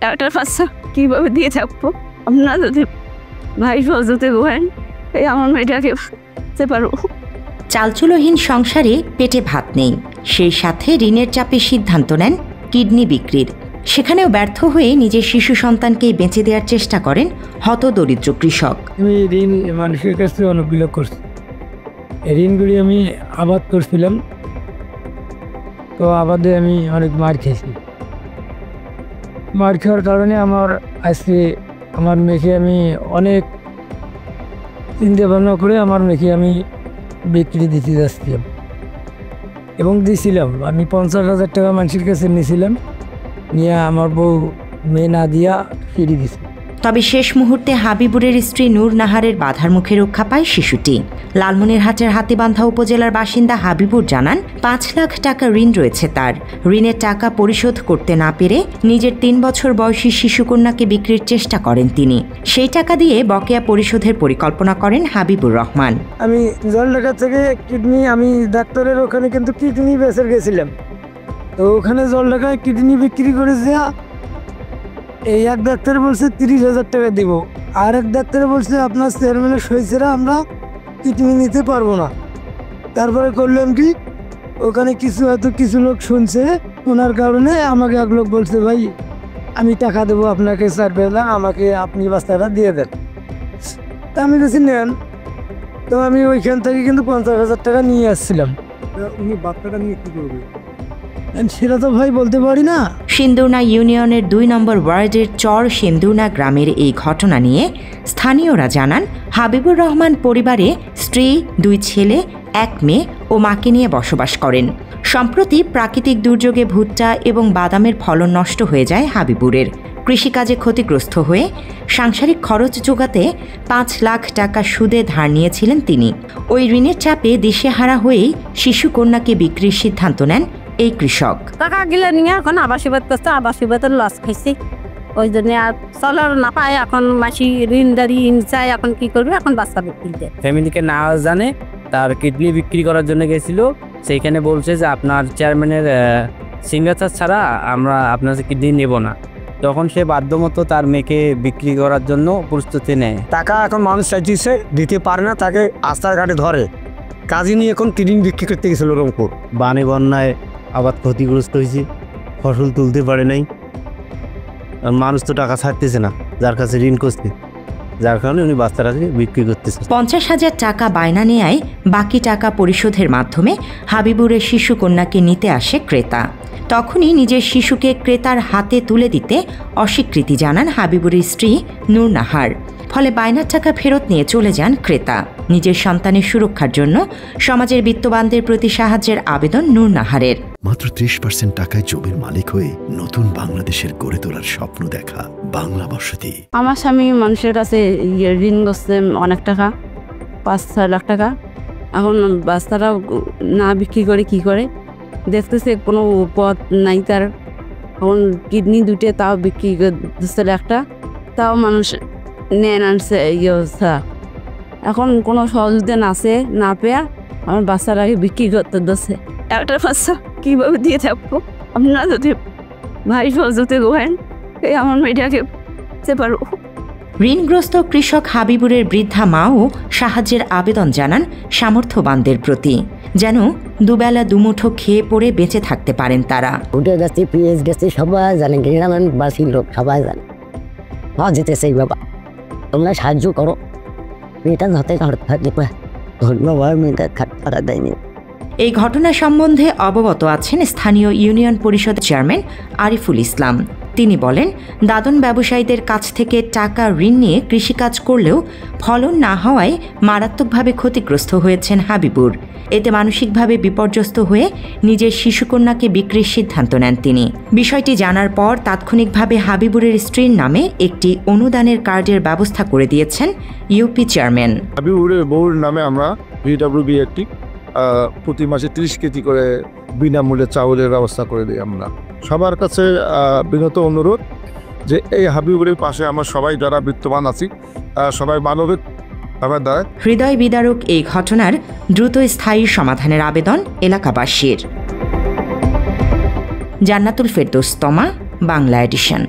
টাকাটার পাঁচশো কীভাবে দিয়ে থাকবো? আপনারা যদি ভাই সহযোগিতা করেন এই আমার মেয়েটাকে বুঝতে পারবো। চালচুলোহীন সংসারে পেটে ভাত নেই, সেই সাথে ঋণের চাপে সিদ্ধান্ত নেন কিডনি বিক্রির। সেখানেও ব্যর্থ হয়ে নিজের শিশু সন্তানকে বেঁচে দেওয়ার চেষ্টা করেন হতদরিদ্র কৃষক। আমি ঋণ মানুষের কাছে অনেকগুলো করছি। ঋণগুলি আমি আবাদ করছিলাম, তো আবাদে আমি অনেক মার খেয়েছি। মার খাওয়ার কারণে আজকে আমার মেয়েকে আমি অনেক চিন্তা ভাবনা করে আমার মেয়েকে আমি বিক্রি দিতে যাচ্ছিলাম এবং দিয়েছিলাম। আমি 50,000 টাকা মানুষের কাছে নিয়েছিলাম, নিয়ে আমার বউ মেয়ে না দিয়া ফিরিয়ে দিয়েছি। তবে শেষ মুহূর্তে হাবিবুরের স্ত্রী নূর নাহারের বাধার মুখে রক্ষা পায় শিশুটি। লালমনিরহাটের হাতীবান্ধা উপজেলার বাসিন্দা হাবিবুর জানান 5 লাখ টাকা ঋণ রয়েছে তার। ঋণের টাকা পরিশোধ করতে না পেরে নিজের 3 বছর বয়সী শিশুকন্যাকে বিক্রির চেষ্টা করেন তিনি। সেই টাকা দিয়ে বকেয়া পরিশোধের পরিকল্পনা করেন হাবিবুর রহমান। আমি জলঢাকা থেকে কিডনি, আমি ডাক্তারের ওখানে কিন্তু কিডনি বেচে গেছিলাম, তো ওখানে জলঢাকায় কিডনি বিক্রি করেছে। এই এক ডাক্তার বলছে 30,000 টাকা দিব, আর এক ডাক্তার বলছে আপনার চেয়ারম্যানের সই ছাড়া আমরা কিডনি নিতে পারবো না। তারপরে করলাম কি, ওখানে কিছু লোক শুনছে, ওনার কারণে আমাকে এক লোক বলছে ভাই আমি টাকা দেবো আপনাকে, স্যার পেলাম আমাকে আপনি বাচ্চাটা দিয়ে দেন। তা আমি কাছে নেন, তো আমি ওইখান থেকে কিন্তু 50,000 টাকা নিয়ে আসছিলাম। উনি বাচ্চাটা নিয়ে কী করবে সেটা তো ভাই বলতে পারি না। সিন্দুরনা ইউনিয়নের 2 নম্বর ওয়ার্ডের চর সিন্দুরনা গ্রামের এই ঘটনা নিয়ে স্থানীয়রা জানান হাবিবুর রহমান পরিবারে স্ত্রী, 2 ছেলে, 1 মেয়ে ও মাকে নিয়ে বসবাস করেন। সম্প্রতি প্রাকৃতিক দুর্যোগে ভুট্টা এবং বাদামের ফলন নষ্ট হয়ে যায় হাবিবুরের। কৃষিকাজে ক্ষতিগ্রস্ত হয়ে সাংসারিক খরচ জোগাতে 5 লাখ টাকা সুদে ধার নিয়েছিলেন তিনি। ওই ঋণের চাপে দিশেহারা হয়েই শিশুকন্যাকে বিক্রির সিদ্ধান্ত নেন এই কৃষক। টাকা গিলে নিয়ে এখন আবাসিবাদ করছে, আবাসিবাদের লস খাইছি, ওই জন্য আর চলার না পায়। এখন মাসি ঋণদারি চাই, এখন কি করবে, এখন বাচ্চা বিক্রি দেয়। ফ্যামিলিকে না জানে তার কিডনি বিক্রি করার জন্য গেছিল, সেইখানে বলছে যে আপনার চেয়ারম্যানের সিগনেচার ছাড়া আমরা আপনার কিডনি নেব না। তখন সে বাধ্যমতো তার মেয়েকে বিক্রি করার জন্য প্রস্তুতি নেয়। টাকা এখন মানুষ চাইছে দিতে পারে না, তাকে রাস্তাঘাটে ধরে। কাজী নিয়ে এখন কিডনি বিক্রি করতে গেছিল রংপুর। বানে বন্যায় আবাদ ক্ষতিগ্রস্ত হয়েছে, ফসল তুলতে পারে নাই, মানুষ তো টাকা ছাড়তেছে না, যার কাছে ঋণ করছে, যার কারণে উনি বাচ্চাটাকে বিক্রি করতেছে। 50,000 টাকা বায়না নেয়, বাকি টাকা পরিশোধের মাধ্যমে হাবিবুরের শিশুকন্যাকে নিতে আসে ক্রেতা। তখনই নিজের শিশুকে ক্রেতার হাতে তুলে দিতে অস্বীকৃতি জানান হাবিবুরের স্ত্রী নূর নাহার। ফলে বায়নার টাকা ফেরত নিয়ে চলে যান ক্রেতা। নিজের সন্তানের সুরক্ষার জন্য সমাজের বিত্তবানদের প্রতি সাহায্যের আবেদন নূর নাহারের। মাত্র 30% টাকায় জমির মালিক হয়ে নতুন বাংলাদেশের গড়ে তোলার স্বপ্ন দেখা বাংলা বসতি। আমার স্বামী মানুষের কাছে ঋণ করছে অনেক টাকা, 5-6 লাখ টাকা। এখন বাচ্চারা না বিক্রি করে কি করে, দেখতেছে কোনো পথ নাই তার। এখন কিডনি 2টে তাও বিক্রি করছে একটা, তাও মানুষ নেন আনছে। এখন কোনো সহযোগিতা না পেয়ে আমার বাচ্চারাকে বিক্রি করতে দিচ্ছে। একটা বাচ্চা কীভাবে দিয়ে থাকবো? আপনারা যদি ভাই সহযোগিতা করেন এই আমার মেয়েটাকে বুঝতে পারবো। ঋণগ্রস্ত কৃষক হাবিবুরের বৃদ্ধা মাও সাহায্যের আবেদন জানান সামর্থ্যবানদের প্রতি, যেন দুবেলা দুমুঠো খেয়ে পড়ে বেঁচে থাকতে পারেন তারা। উঠে গেছে, পিএস গেছে, সবাই জানে, গ্রামবাসীর লোক সবাই জানে। যেতেছে বাবা, তোমরা সাহায্য করো, মেয়েটা যাতে ধন্যবাদ, মেয়েটা খাটা দেয়নি। এই ঘটনা সম্বন্ধে অবগত আছেন স্থানীয় ইউনিয়ন পরিষদ চেয়ারম্যান আরিফুল ইসলাম। তিনি বলেন, দাদন ব্যবসায়ীদের কাছ থেকে টাকা ঋণ নিয়ে কৃষিকাজ করলেও ফলন না হওয়ায় মারাত্মকভাবে ক্ষতিগ্রস্ত হয়েছেন হাবিবুর। এতে মানসিকভাবে বিপর্যস্ত হয়ে নিজের শিশুকন্যাকে বিক্রির সিদ্ধান্ত নেন তিনি। বিষয়টি জানার পর তাৎক্ষণিকভাবে হাবিবুরের স্ত্রীর নামে একটি অনুদানের কার্ডের ব্যবস্থা করে দিয়েছেন ইউপি চেয়ারম্যান। হাবিবুরের বউর নামে আমরা ভিডব্লিউবি একটি প্রতি মাসে 30 কেজি করে বিনামূল্যে চাউলের ব্যবস্থা করে দিই। আমরা সবার কাছে বিনত অনুরোধ যে এই হাবিবুরের পাশে আমরা সবাই যারা বিত্তবান আছি সবাই মানবিক হৃদয় বিদারক এই ঘটনার দ্রুত স্থায়ী সমাধানের আবেদন এলাকাবাসীর। জান্নাতুল ফেরদৌস তমা, বাংলা এডিশন।